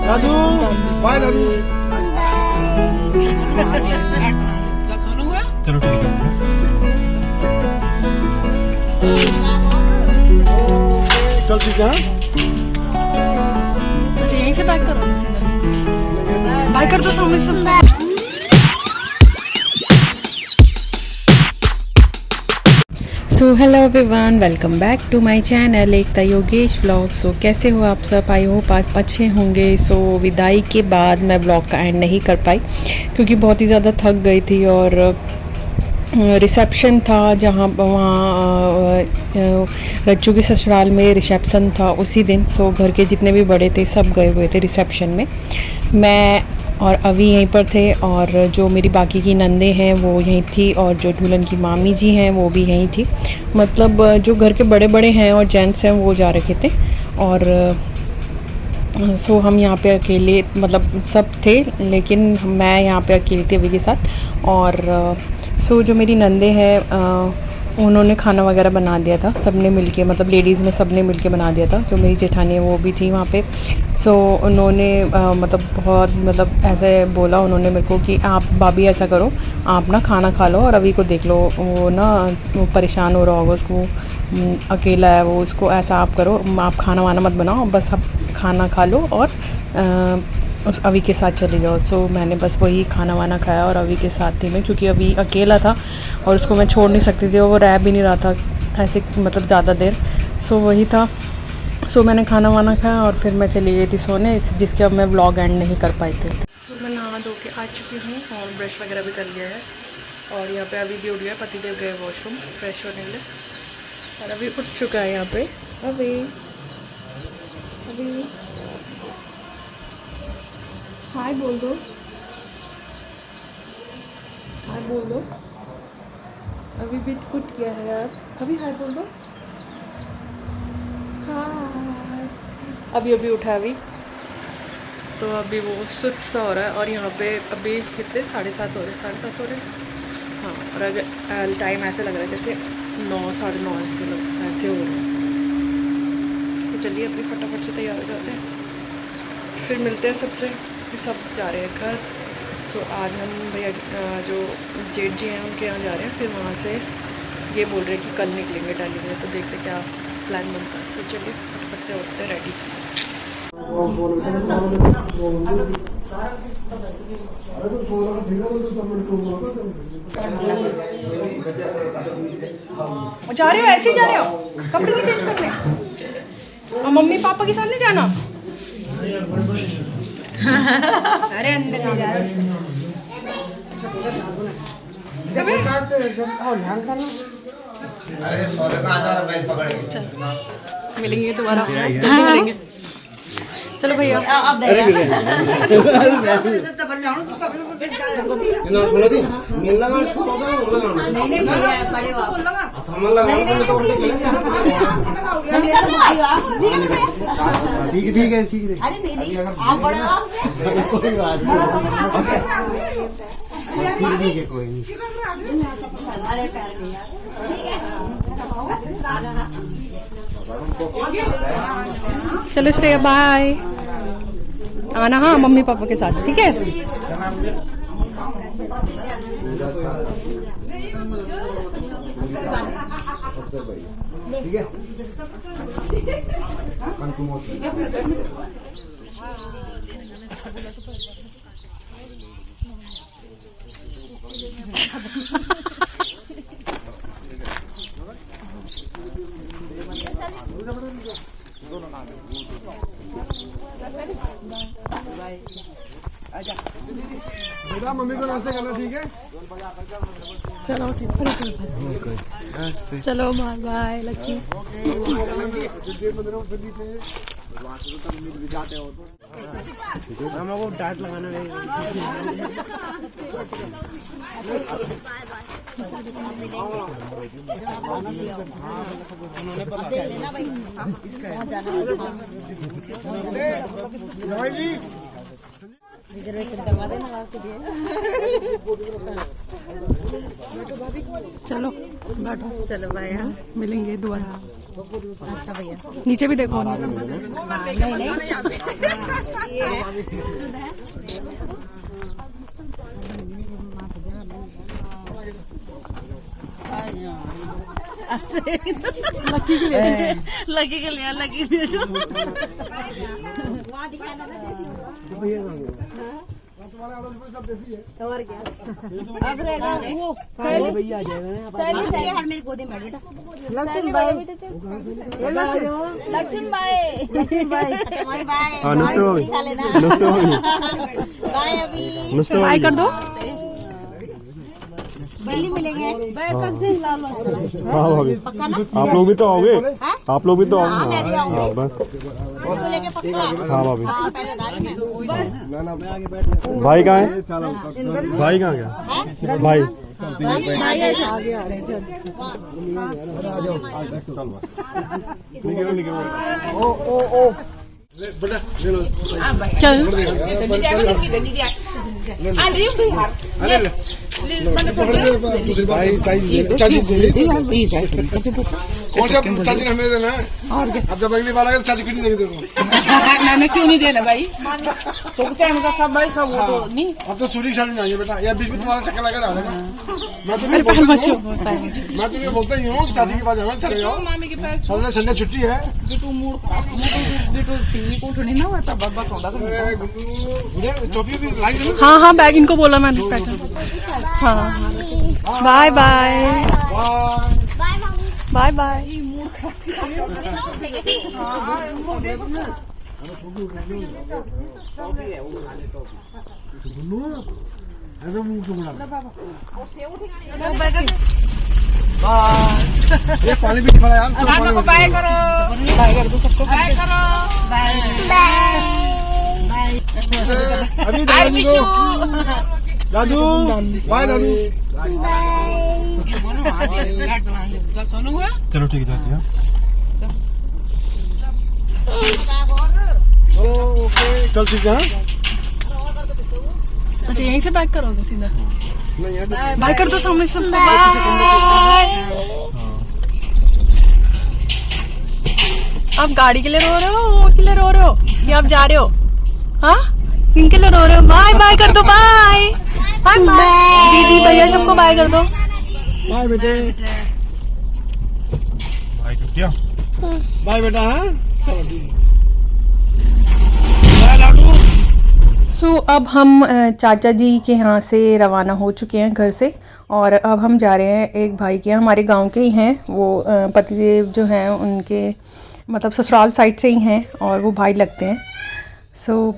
दादू bye दादू। चलो ठीक है। चल ठीक है। यहीं से बाय करो, बाय कर दो सामने से। So hello everyone, welcome back to my channel Ekta Yogesh vlog. So कैसे हो आप सब? आई होप आप अच्छे होंगे। सो विदाई के बाद मैं व्लॉग का एंड नहीं कर पाई क्योंकि बहुत ही ज़्यादा थक गई थी और रिसेप्शन था जहाँ वहाँ रज्जू के ससुराल में रिसेप्शन था उसी दिन। सो घर के जितने भी बड़े थे सब गए हुए थे रिसेप्शन में। मैं और अभी यहीं पर थे और जो मेरी बाकी की नंदे हैं वो यहीं थी और जो दुल्हन की मामी जी हैं वो भी यहीं थी। मतलब जो घर के बड़े बड़े हैं और जेंट्स हैं वो जा रखे थे और सो हम यहाँ पे अकेले, मतलब सब थे लेकिन मैं यहाँ पे अकेली थी अभी के साथ। और सो जो मेरी नंदे हैं उन्होंने खाना वगैरह बना दिया था सबने मिलके, मतलब लेडीज़ ने सबने मिलके बना दिया था। जो मेरी जेठानी है वो भी थी वहाँ पे। सो उन्होंने मतलब बहुत ऐसे बोला उन्होंने मेरे को कि आप भाभी ऐसा करो, आप ना खाना खा लो और अभी को देख लो, वो ना वो परेशान हो रहा होगा, उसको अकेला है वो, उसको ऐसा आप करो, आप खाना वाना मत बनाओ, बस आप खाना खा लो और उस अभी के साथ चले जाओ। सो मैंने बस वही खाना वाना खाया और अभी के साथ थी मैं, क्योंकि अभी अकेला था और उसको मैं छोड़ नहीं सकती थी और वो रह भी नहीं रहा था ऐसे मतलब ज़्यादा देर। सो वही था। सो मैंने खाना वाना खाया और फिर मैं चली गई थी सोने, जिसके अब मैं व्लॉग एंड नहीं कर पाई थी। सो मैं नहा धो के आ चुकी हूँ और ब्रश वगैरह भी कर लिया है और यहाँ पे अभी भी उठ गया, पतिदेव गए वॉशरूम फ्रेश होने के लिए और अभी उठ चुका है यहाँ पे। अभी हाय बोल दो, हाय बोल दो। अभी भी उठ गया है यार, अभी हाय बोल दो, हाय। अभी उठा अभी तो अभी वो सुस्त सा हो रहा है और यहाँ पे अभी कितने 7:30 हो रहे हैं। हाँ, और अगर टाइम ऐसे लग रहा है जैसे 9 साढ़े 9 ऐसे हो रहे हैं। तो चलिए अभी फटाफट से तैयार हो जाते हैं, फिर मिलते हैं सबसे, कि सब जा रहे हैं घर। सो आज हम भैया जो जेठ जी हैं उनके यहाँ जा रहे हैं, फिर वहाँ से ये बोल रहे हैं कि कल निकलेंगे दिल्ली में, तो देखते क्या प्लान बनता है। सो चलिए फटाफट से होते हैं रेडी। जा रहे हो? ऐसे ही जा रहे हो? कपड़े नहीं चेंज करने और मम्मी पापा के साथ नहीं जाना? अरे अंदर नहीं जा रहे। मिलेंगे दोबारा, मिलेंगे। चलो भैया ठीक है कोई नहीं। चलो श्रेया बाय, आना हाँ मम्मी पापा के साथ, ठीक है? ठीक है। बेटा मम्मी को नाश्ता करना, ठीक है? चलो ठीक है, चलो बाय बाय लक्ष्मी। हमको डांट लगाना है। रिजर्वेशन करवा देना आपके लिए। चलो बैठो, चलो भाई, मिलेंगे दोबारा। अच्छा भैया नीचे भी देखो। लकी के लिए लकी भेजो। और क्या अब रहेगा वो सैली भैया आ जाएगा मेरी गोदी में बेटा। लक्ष्मण भाई ये लक्ष्मण भाई हाँ नुस्ते बाय कर दो। दिल्ली मिलेंगे हाँ भाभी आप लोग भी तो आओगे, आप लोग भी तो आओगे। हाँ बस लेके पक्का। हाँ भाभी। पहले गाड़ी में भाई कहाँ है? भाई कहाँ गया? भाई चाची हमें देना है। अब जब अगली बार आएगा चाची क्यों नहीं देगी तेरे को? मैंने क्यों नहीं देना भाई? तो सब भाई सब वो तो नहीं। अब तो सूरी शादी नहीं है बेटा, या बीच में तुम्हारा चक्कर लगा जाएगा। मैं तुम्हें बोलता ही हूँ चाची के पास जाना, चले जाओ। संडे संडे छुट्टी है। हाँ हाँ बैग इनको बोला मैंने। हाँ बाय बाय बाय बाय। ऐसा मुंह क्यों बना? ये पानी भी खड़ा यार। बाय करो, बाय कर दो सबको। बाय करो, बाय अभी दादू बाय दादू। चलो ठीक है चाची। चलो ओके चल ठीक है। अच्छा यहीं से बैक करोगे सीधा? नहीं बाय कर दो सामने सबको। आप गाड़ी के लिए रो रहे हो, और के लिए रो रहे हो, या आप जा रहे हो? हाँ इनके लिए रो रहे हो? बाय बाय कर दो। बाय बाय बाय दीदी भैया सबको बाय कर दो। बाय बेटे। बाय क्या? बाय बेटा। हाँ सो अब हम चाचा जी के यहाँ से रवाना हो चुके हैं घर से, और अब हम जा रहे हैं एक भाई के, हमारे गांव के ही हैं वो, पतिदेव जो हैं उनके मतलब ससुराल साइड से ही हैं और वो भाई लगते हैं। सो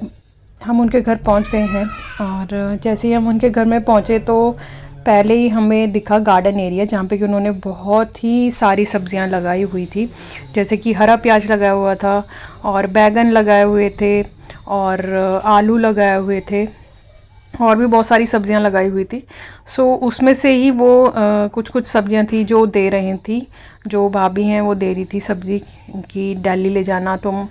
हम उनके घर पहुँच गए हैं, और जैसे ही हम उनके घर में पहुँचे तो पहले ही हमें दिखा गार्डन एरिया, जहाँ पे कि उन्होंने बहुत ही सारी सब्जियां लगाई हुई थी, जैसे कि हरा प्याज लगाया हुआ था और बैगन लगाए हुए थे और आलू लगाए हुए थे और भी बहुत सारी सब्जियां लगाई हुई थी। सो उसमें से ही वो कुछ कुछ सब्जियां थी जो दे रही थी, जो भाभी हैं वो दे रही थी सब्ज़ी की, दिल्ली ले जाना तुम,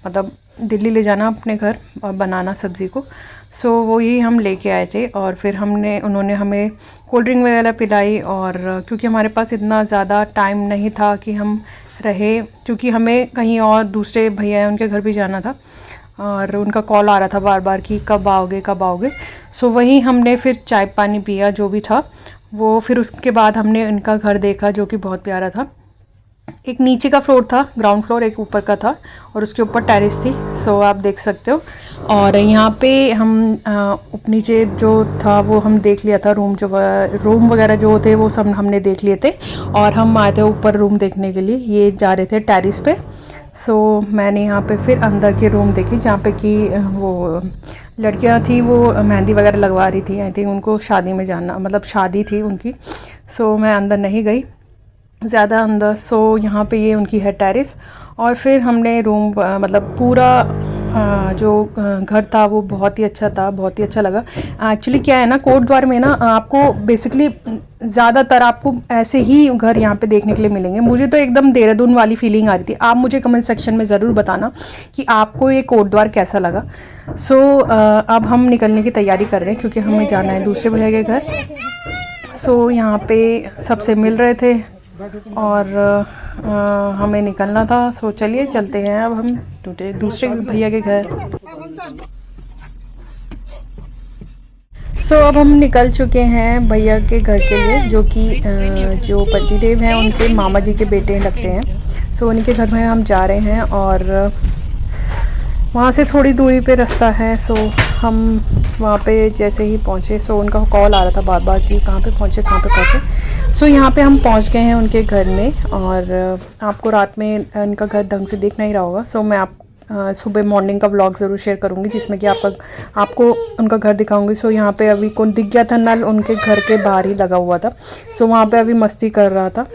मतलब दिल्ली ले जाना अपने घर और बनाना सब्ज़ी को। सो वो ही हम लेके आए थे, और फिर उन्होंने हमें कोल्ड ड्रिंक वगैरह पिलाई, और क्योंकि हमारे पास इतना ज़्यादा टाइम नहीं था कि हम रहे, क्योंकि हमें कहीं और दूसरे भैया हैं उनके घर भी जाना था और उनका कॉल आ रहा था बार बार कि कब आओगे कब आओगे। सो वहीं हमने फिर चाय पानी पिया जो भी था वो, फिर उसके बाद हमने इनका घर देखा जो कि बहुत प्यारा था। एक नीचे का फ्लोर था, ग्राउंड फ्लोर, एक ऊपर का था और उसके ऊपर टेरेस थी। सो आप देख सकते हो। और यहाँ पे हम नीचे जो था वो हम देख लिया था, रूम वगैरह जो थे वो सब हमने देख लिए थे, और हम आए थे ऊपर रूम देखने के लिए, ये जा रहे थे टेरेस पे। सो मैंने यहाँ पे फिर अंदर के रूम देखी जहाँ पे कि वो लड़कियाँ थी वो मेहंदी वगैरह लगवा रही थी, आई थिंक उनको शादी में जाना, मतलब शादी थी उनकी। सो मैं अंदर नहीं गई ज़्यादा अंदर। सो यहाँ पे ये उनकी है टेरेस, और फिर हमने रूम मतलब पूरा जो घर था वो बहुत ही अच्छा था, बहुत ही अच्छा लगा। एक्चुअली क्या है ना, कोटद्वार में ना आपको बेसिकली ज़्यादातर आपको ऐसे ही घर यहाँ पे देखने के लिए मिलेंगे। मुझे तो एकदम देहरादून वाली फीलिंग आ रही थी। आप मुझे कमेंट सेक्शन में ज़रूर बताना कि आपको ये कोटद्वार कैसा लगा। सो अब हम निकलने की तैयारी कर रहे हैं क्योंकि हमें जाना है दूसरे भैया के घर। सो यहाँ पे सबसे मिल रहे थे और हमें निकलना था। सो चलिए चलते हैं अब हम दूसरे भैया के घर। सो अब हम निकल चुके हैं भैया के घर के लिए, जो कि जो पतिदेव हैं उनके मामा जी के बेटे लगते हैं। सो उन्हीं के घर में हम जा रहे हैं और वहाँ से थोड़ी दूरी पे रास्ता है। सो हम वहाँ पे जैसे ही पहुँचे, सो उनका कॉल आ रहा था बार बार कि कहाँ पे पहुँचे। सो यहाँ पे हम पहुँच गए हैं उनके घर में। और आपको रात में इनका घर ढंग से दिख नहीं रहा होगा। सो मैं सुबह मॉर्निंग का व्लॉग ज़रूर शेयर करूँगी जिसमें कि आपको उनका घर दिखाऊंगी। सो यहाँ पे अभी कौन दिख गया था, नल उनके घर के बाहर ही लगा हुआ था। सो वहाँ पे अभी मस्ती कर रहा था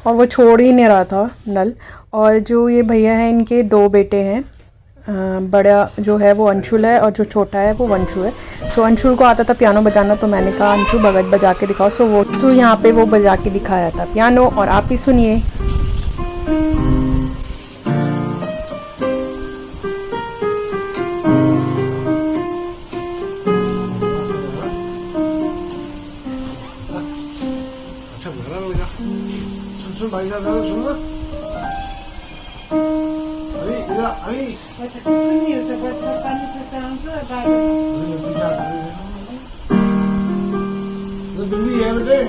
और वो छोड़ ही नहीं रहा था नल। और जो ये भैया हैं इनके 2 बेटे हैं, बड़ा जो है वो अंशुल है और जो छोटा है वो वंशु है। सो अंशुल को आता था पियानो बजाना, तो मैंने कहा अंशु बजा के दिखाओ। सो यहाँ पे वो बजा के दिखाया था पियानो, और आप ही सुनिए। सुन भाई साहब सुन ना, अभी दिल्ली है बेटे।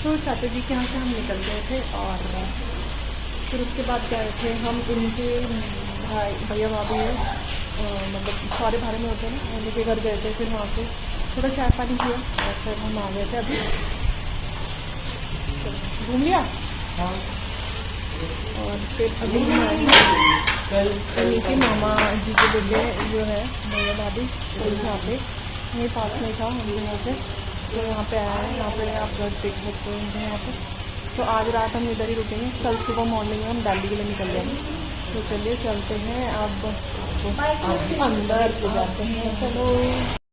तो चाचा जी के यहाँ से हम निकल गए थे और फिर उसके बाद गए थे हम उनके भैया भाभी है, मतलब सारे भाड़े में होते हैं, उनके घर गए थे। फिर वहाँ से थोड़ा चाय पानी किया और फिर हम आ गए थे। अभी घूम लिया और फिर अभी उनके मामा जी के बेटे जो है भैया भाभी, तो यहाँ पे यहीं पास में था हम यहाँ से। तो यहाँ पे आया है, यहाँ पे आप घर देख सकते हैं यहाँ पे। तो आज रात हम इधर ही रुकेंगे, कल सुबह मॉर्निंग में हम दिल्ली के लिए निकल जाएंगे। तो चलिए चलते हैं अब अंदर जाते हैं, चलो।